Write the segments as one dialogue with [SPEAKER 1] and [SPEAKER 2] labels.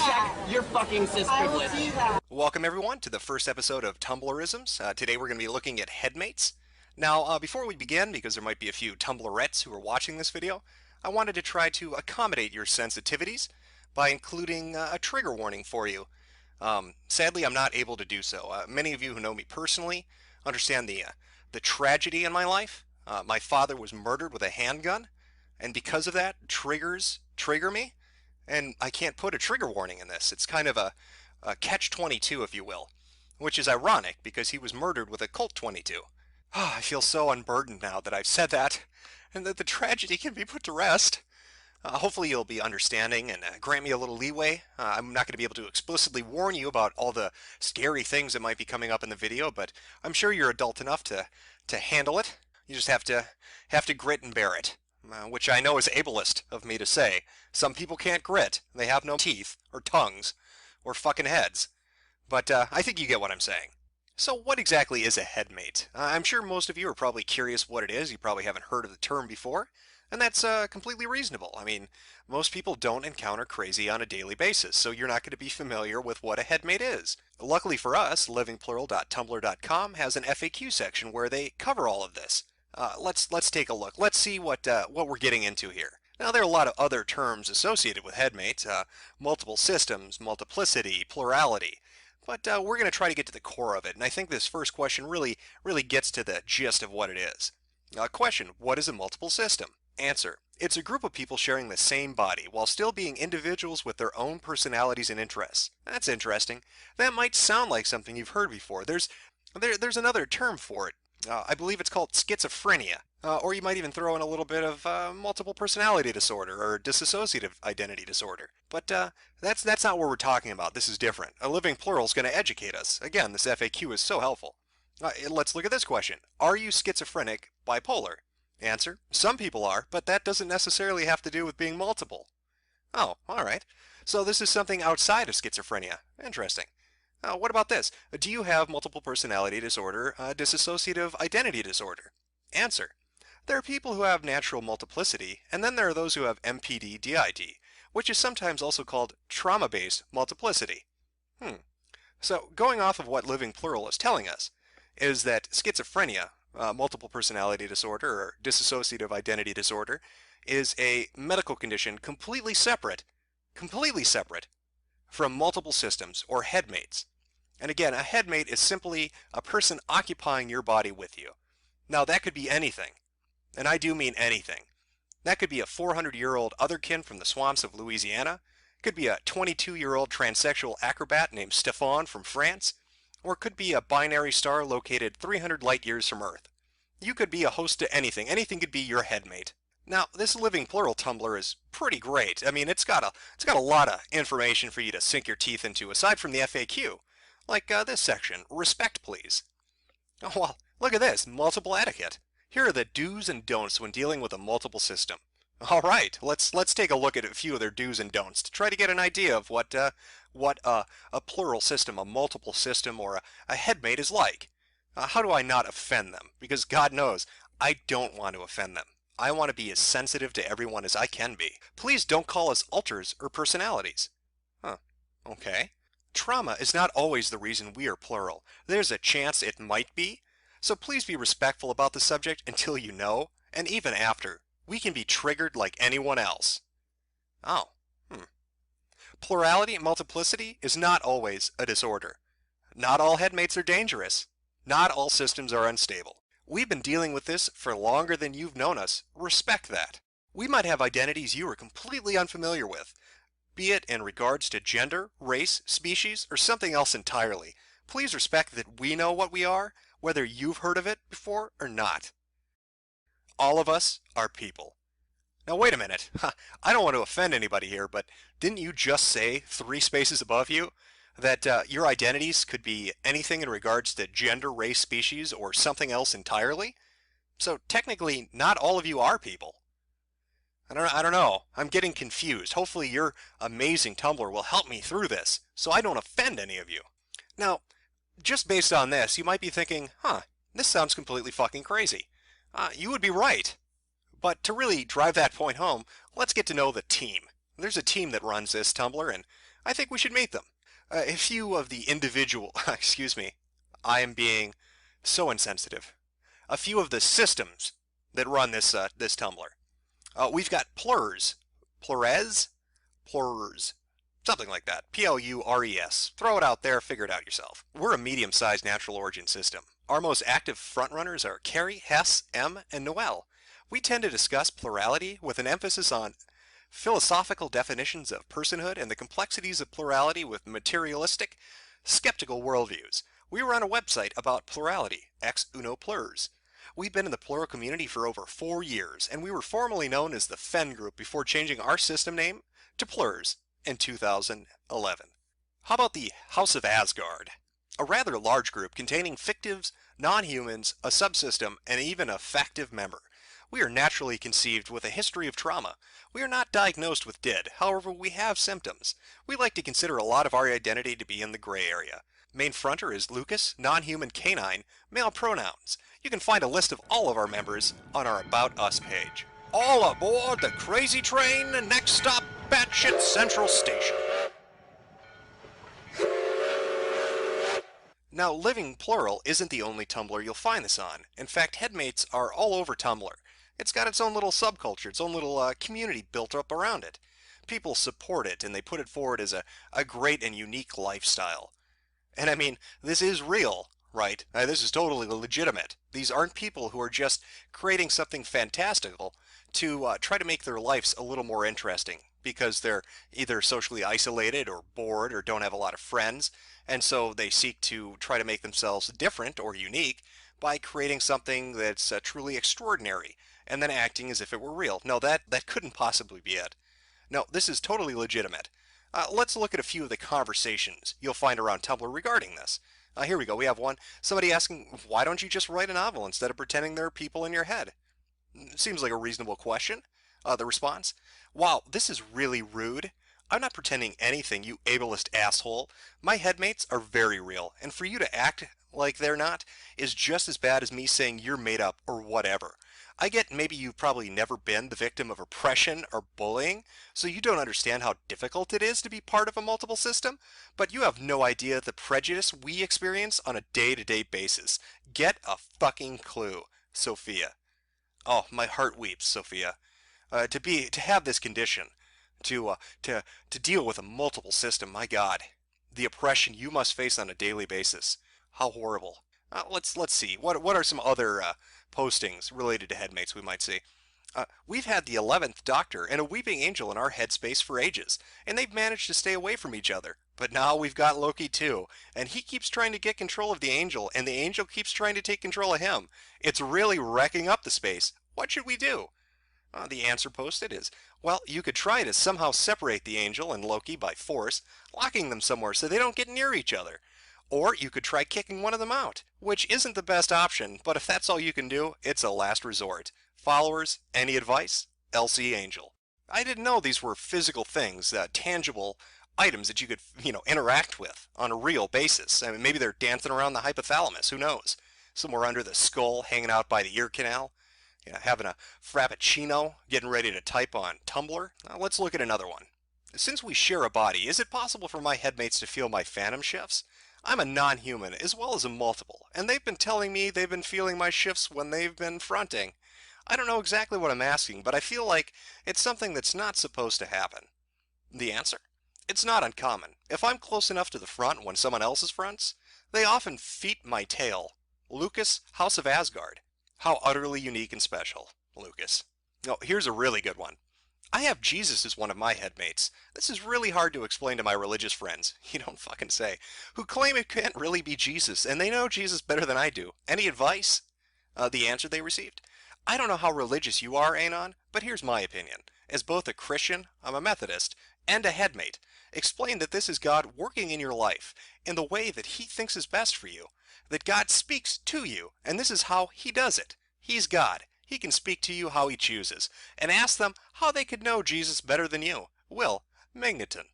[SPEAKER 1] check your fucking cis privilege.
[SPEAKER 2] Welcome everyone to the first episode of Tumblrisms. Today we're going to be looking at Headmates. Now, before we begin, because there might be a few Tumblerettes who are watching this video, I wanted to try to accommodate your sensitivities by including a trigger warning for you. Sadly, I'm not able to do so. Many of you who know me personally understand the tragedy in my life. My father was murdered with a handgun, and because of that, triggers trigger me, and I can't put a trigger warning in this. It's kind of a catch-22, if you will, which is ironic because he was murdered with a Colt 22. I feel so unburdened now that I've said that, and that the tragedy can be put to rest. Hopefully you'll be understanding and grant me a little leeway. I'm not going to be able to explicitly warn you about all the scary things that might be coming up in the video, but I'm sure you're adult enough to handle it. You just have to grit and bear it, which I know is ableist of me to say. Some people can't grit. They have no teeth, or tongues, or fucking heads. But I think you get what I'm saying. So what exactly is a headmate? I'm sure most of you are probably curious what it is. You probably haven't heard of the term before. And that's completely reasonable. I mean, most people don't encounter crazy on a daily basis, so you're not going to be familiar with what a headmate is. Luckily for us, livingplural.tumblr.com has an FAQ section where they cover all of this. Let's take a look. Let's see what we're getting into here. Now, there are a lot of other terms associated with headmates, multiple systems, multiplicity, plurality. But we're going to try to get to the core of it, and I think this first question really gets to the gist of what it is. Question, what is a multiple system? Answer, it's a group of people sharing the same body while still being individuals with their own personalities and interests. That's interesting. That might sound like something you've heard before. There's another term for it. I believe it's called schizophrenia, or you might even throw in a little bit of multiple personality disorder or dissociative identity disorder. But that's not what we're talking about. This is different. A living plural is going to educate us. Again, this FAQ is so helpful. Let's look at this question. Are you schizophrenic, bipolar? Answer, some people are, but that doesn't necessarily have to do with being multiple. Oh, all right. So this is something outside of schizophrenia. Interesting. What about this? Do you have multiple personality disorder, dissociative identity disorder? Answer, there are people who have natural multiplicity, and then there are those who have MPD-DID, which is sometimes also called trauma-based multiplicity. So going off of what Living Plural is telling us, is that schizophrenia, multiple personality disorder or dissociative identity disorder, is a medical condition completely separate from multiple systems or headmates. And again, a headmate is simply a person occupying your body with you. Now that could be anything, and I do mean anything. That could be a 400-year-old otherkin from the swamps of Louisiana, could be a 22-year-old transsexual acrobat named Stéphane from France, or it could be a binary star located 300 light years from Earth. You could be a host to anything. Anything could be your headmate. Now, this Living Plural Tumblr is pretty great. I mean, it's got a lot of information for you to sink your teeth into, aside from the FAQ. Like this section, respect please. Oh, well, look at this, multiple etiquette. Here are the do's and don'ts when dealing with a multiple system. All right, let's take a look at a few of their do's and don'ts to try to get an idea of what a plural system, a multiple system, or a headmate is like. How do I not offend them? Because God knows, I don't want to offend them. I want to be as sensitive to everyone as I can be. Please don't call us alters or personalities. Okay. Trauma is not always the reason we are plural. There's a chance it might be. So please be respectful about the subject until you know, and even after. We can be triggered like anyone else. Plurality and multiplicity is not always a disorder. Not all headmates are dangerous. Not all systems are unstable. We've been dealing with this for longer than you've known us. Respect that. We might have identities you are completely unfamiliar with, be it in regards to gender, race, species, or something else entirely. Please respect that we know what we are, whether you've heard of it before or not. All of us are people. Now wait a minute. I don't want to offend anybody here, but didn't you just say 3 spaces above you that your identities could be anything in regards to gender, race, species, or something else entirely? So technically, not all of you are people. I don't know. I'm getting confused. Hopefully your amazing Tumblr will help me through this, so I don't offend any of you. Now, just based on this, you might be thinking, this sounds completely fucking crazy. You would be right. But to really drive that point home, let's get to know the team. There's a team that runs this Tumblr, and I think we should meet them. A few of the individual, excuse me, I am being so insensitive. A few of the systems that run this Tumblr. We've got Plurs, Plurez, Plurs, something like that. Plures. Throw it out there, figure it out yourself. We're a medium-sized natural origin system. Our most active frontrunners are Carrie, Hess, M, and Noel. We tend to discuss plurality with an emphasis on philosophical definitions of personhood and the complexities of plurality with materialistic, skeptical worldviews. We run a website about plurality, ex uno plurs. We've been in the plural community for over 4 years, and we were formerly known as the Fen Group before changing our system name to Plurs in 2011. How about the House of Asgard? A rather large group containing fictives, non-humans, a subsystem, and even a factive member. We are naturally conceived with a history of trauma. We are not diagnosed with DID, however we have symptoms. We like to consider a lot of our identity to be in the gray area. Main fronter is Lucas, non-human canine, male pronouns. You can find a list of all of our members on our About Us page. All aboard the crazy train, next stop, Batshit Central Station. Now, Living Plural isn't the only Tumblr you'll find this on. In fact, Headmates are all over Tumblr. It's got its own little subculture, its own little community built up around it. People support it, and they put it forward as a great and unique lifestyle. And I mean, this is real, right? This is totally legitimate. These aren't people who are just creating something fantastical to try to make their lives a little more interesting because they're either socially isolated or bored or don't have a lot of friends, and so they seek to try to make themselves different or unique by creating something that's truly extraordinary and then acting as if it were real. No, that couldn't possibly be it. No, this is totally legitimate. Let's look at a few of the conversations you'll find around Tumblr regarding this. Here we go. We have one. Somebody asking, why don't you just write a novel instead of pretending there are people in your head? Seems like a reasonable question. The response, wow, this is really rude. I'm not pretending anything, you ableist asshole. My headmates are very real, and for you to act like they're not is just as bad as me saying you're made up or whatever. I get maybe you've probably never been the victim of oppression or bullying, so you don't understand how difficult it is to be part of a multiple system, but you have no idea the prejudice we experience on a day-to-day basis. Get a fucking clue, Sophia. Oh, my heart weeps, Sophia. To have this condition, to deal with a multiple system, my God, the oppression you must face on a daily basis. How horrible. Let's see. What are some other postings related to Headmates we might see? We've had the 11th Doctor and a Weeping Angel in our headspace for ages, and they've managed to stay away from each other. But now we've got Loki too, and he keeps trying to get control of the Angel, and the Angel keeps trying to take control of him. It's really wrecking up the space. What should we do? The answer posted is, well, you could try to somehow separate the Angel and Loki by force, locking them somewhere so they don't get near each other. Or you could try kicking one of them out, which isn't the best option, but if that's all you can do, it's a last resort. Followers, any advice? LC Angel. I didn't know these were physical things, tangible items that you could, interact with on a real basis. I mean, maybe they're dancing around the hypothalamus, who knows? Somewhere under the skull, hanging out by the ear canal. Having a frappuccino, getting ready to type on Tumblr. Let's look at another one. Since we share a body, is it possible for my headmates to feel my phantom shifts? I'm a non-human as well as a multiple, and they've been telling me they've been feeling my shifts when they've been fronting. I don't know exactly what I'm asking, but I feel like it's something that's not supposed to happen. The answer? It's not uncommon. If I'm close enough to the front when someone else is fronts, they often feet my tail. Lucas, House of Asgard. How utterly unique and special, Lucas. Oh, here's a really good one. I have Jesus as one of my headmates. This is really hard to explain to my religious friends, you don't fucking say, who claim it can't really be Jesus, and they know Jesus better than I do. Any advice? The answer they received? I don't know how religious you are, Anon, but here's my opinion. As both a Christian, I'm a Methodist, and a headmate, explain that this is God working in your life in the way that He thinks is best for you, that God speaks to you, and this is how He does it. He's God. He can speak to you how He chooses, and ask them how they could know Jesus better than you. Will Magneton.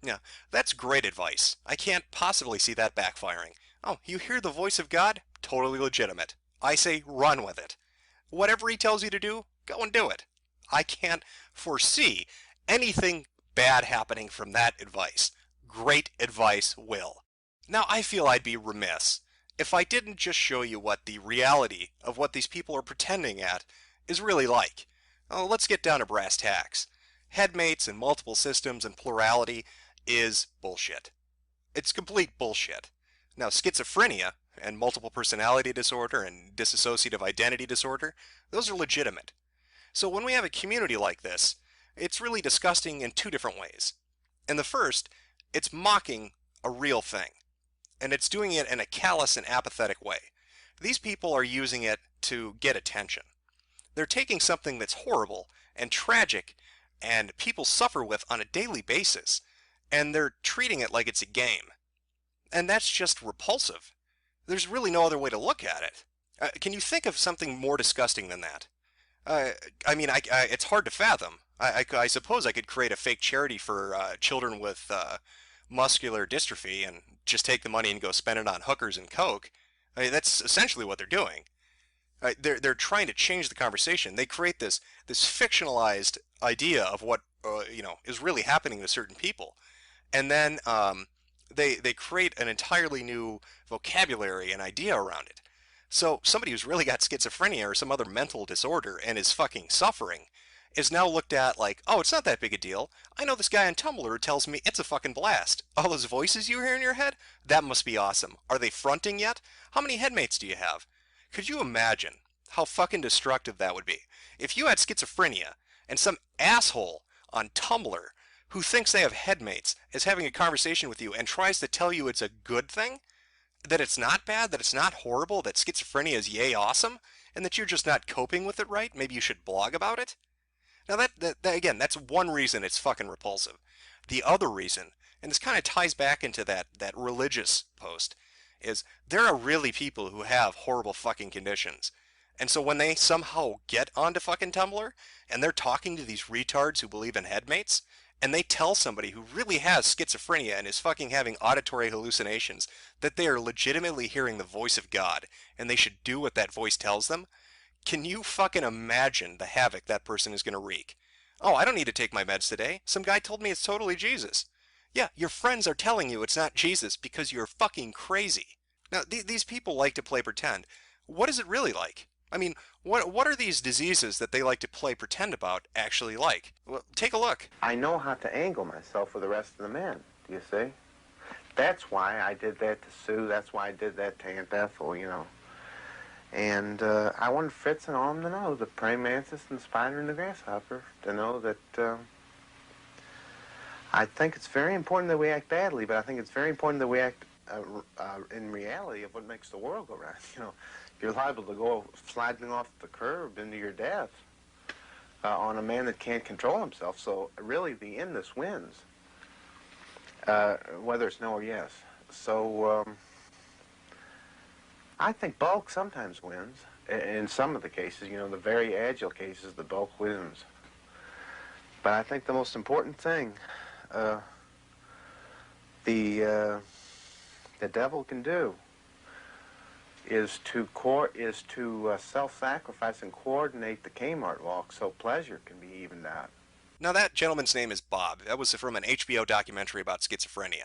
[SPEAKER 2] Yeah, that's great advice. I can't possibly see that backfiring. Oh, you hear the voice of God? Totally legitimate. I say run with it. Whatever He tells you to do, go and do it. I can't foresee anything bad happening from that advice. Great advice, Will. Now, I feel I'd be remiss if I didn't just show you what the reality of what these people are pretending at is really like. Let's get down to brass tacks. Headmates and multiple systems and plurality is bullshit. It's complete bullshit. Now, schizophrenia and multiple personality disorder and dissociative identity disorder, those are legitimate. So when we have a community like this, it's really disgusting in two different ways. In the first, it's mocking a real thing, and it's doing it in a callous and apathetic way. These people are using it to get attention. They're taking something that's horrible and tragic and people suffer with on a daily basis, and they're treating it like it's a game. And that's just repulsive. There's really no other way to look at it. Can you think of something more disgusting than that? I mean, it's hard to fathom. I suppose I could create a fake charity for children with muscular dystrophy and just take the money and go spend it on hookers and coke. That's essentially what they're doing. They're trying to change the conversation. They create this fictionalized idea of what is really happening to certain people, and then they create an entirely new vocabulary and idea around it. So somebody who's really got schizophrenia or some other mental disorder and is fucking suffering is now looked at like, oh, it's not that big a deal. I know this guy on Tumblr who tells me it's a fucking blast. All those voices you hear in your head? That must be awesome. Are they fronting yet? How many headmates do you have? Could you imagine how fucking destructive that would be? If you had schizophrenia and some asshole on Tumblr who thinks they have headmates is having a conversation with you and tries to tell you it's a good thing, that it's not bad, that it's not horrible, that schizophrenia is yay awesome, and that you're just not coping with it right, maybe you should blog about it? Now that again, that's one reason it's fucking repulsive. The other reason, and this kind of ties back into that religious post, is there are really people who have horrible fucking conditions. And so when they somehow get onto fucking Tumblr and they're talking to these retards who believe in headmates, and they tell somebody who really has schizophrenia and is fucking having auditory hallucinations that they are legitimately hearing the voice of God and they should do what that voice tells them, can you fucking imagine the havoc that person is going to wreak? Oh, I don't need to take my meds today. Some guy told me it's totally Jesus. Yeah, your friends are telling you it's not Jesus because you're fucking crazy. Now, these people like to play pretend. What is it really like? I mean, what are these diseases that they like to play pretend about actually like? Well, take a look.
[SPEAKER 3] I know how to angle myself with the rest of the men, do you see? That's why I did that to Sue. That's why I did that to Aunt Ethel, you know. And I wanted Fritz and all of them to know, the praying mantis and the spider and the grasshopper, to know that I think it's very important that we act badly, but I think it's very important that we act in reality of what makes the world go round. You know, you're liable to go sliding off the curb into your death on a man that can't control himself. So really, the endless wins, whether it's no or yes. So I think bulk sometimes wins. In some of the cases, you know, the very agile cases, the bulk wins. But I think the most important thing the devil can do is to self-sacrifice and coordinate the Kmart walk so pleasure can be evened out.
[SPEAKER 2] Now that gentleman's name is Bob. That was from an HBO documentary about schizophrenia.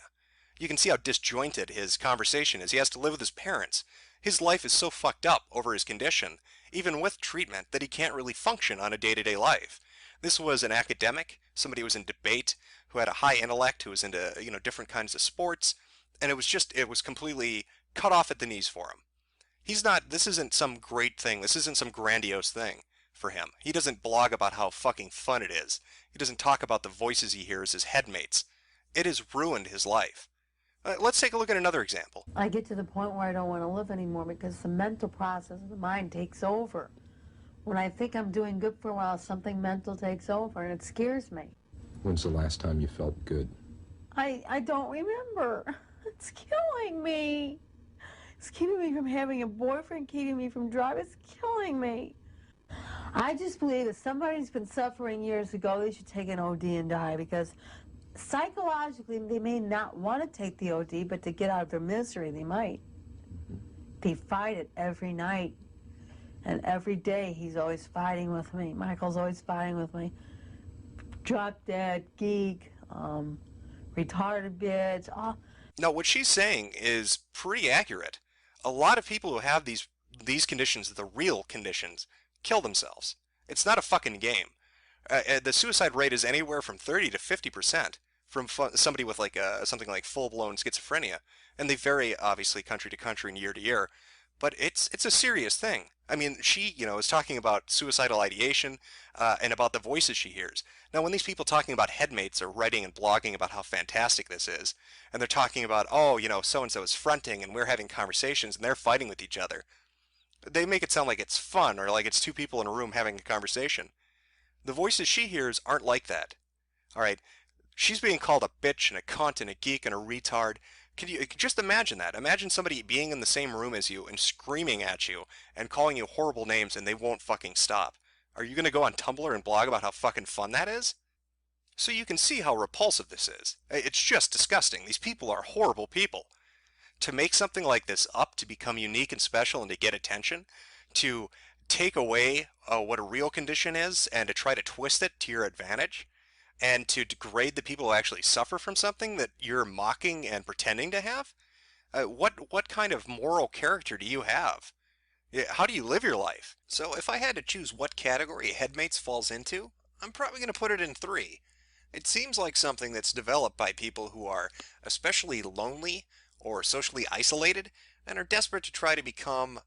[SPEAKER 2] You can see how disjointed his conversation is. He has to live with his parents. His life is so fucked up over his condition, even with treatment, that he can't really function on a day-to-day life. This was an academic, somebody who was in debate, who had a high intellect, who was into, different kinds of sports, and it was completely cut off at the knees for him. This isn't some great thing, this isn't some grandiose thing for him. He doesn't blog about how fucking fun it is. He doesn't talk about the voices he hears as headmates. It has ruined his life. Let's take a look at another example.
[SPEAKER 4] I get to the point where I don't want to live anymore because the mental process of the mind takes over. When I think I'm doing good for a while, something mental takes over, and it scares me.
[SPEAKER 5] When's the last time you felt good?
[SPEAKER 4] I don't remember. It's killing me. It's keeping me from having a boyfriend, keeping me from driving. It's killing me. I just believe if somebody's been suffering years ago, they should take an OD and die, because psychologically they may not want to take the OD, but to get out of their misery, they might. They fight it every night. And every day he's always fighting with me. Michael's always fighting with me. Drop dead, geek, retarded bitch.
[SPEAKER 2] Now, what she's saying is pretty accurate. A lot of people who have these conditions, the real conditions, kill themselves. It's not a fucking game. The suicide rate is anywhere from 30 to 50% from somebody with like something like full-blown schizophrenia, and they vary obviously country to country and year to year. But it's a serious thing. I mean, she, is talking about suicidal ideation and about the voices she hears. Now, when these people talking about Headmates are writing and blogging about how fantastic this is, and they're talking about, oh, so-and-so is fronting and we're having conversations and they're fighting with each other, they make it sound like it's fun or like it's two people in a room having a conversation. The voices she hears aren't like that. All right, she's being called a bitch and a cunt and a geek and a retard. Can you just imagine that? Imagine somebody being in the same room as you and screaming at you and calling you horrible names and they won't fucking stop. Are you going to go on Tumblr and blog about how fucking fun that is? So you can see how repulsive this is. It's just disgusting. These people are horrible people. To make something like this up to become unique and special and to get attention, to take away what a real condition is and to try to twist it to your advantage, and to degrade the people who actually suffer from something that you're mocking and pretending to have? What kind of moral character do you have? How do you live your life? So if I had to choose what category Headmates falls into, I'm probably going to put it in 3. It seems like something that's developed by people who are especially lonely or socially isolated and are desperate to try to become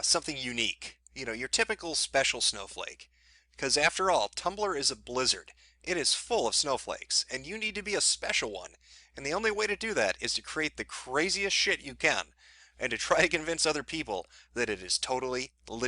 [SPEAKER 2] something unique. Your typical special snowflake. Because after all, Tumblr is a blizzard. It is full of snowflakes, and you need to be a special one. And the only way to do that is to create the craziest shit you can, and to try to convince other people that it is totally legit.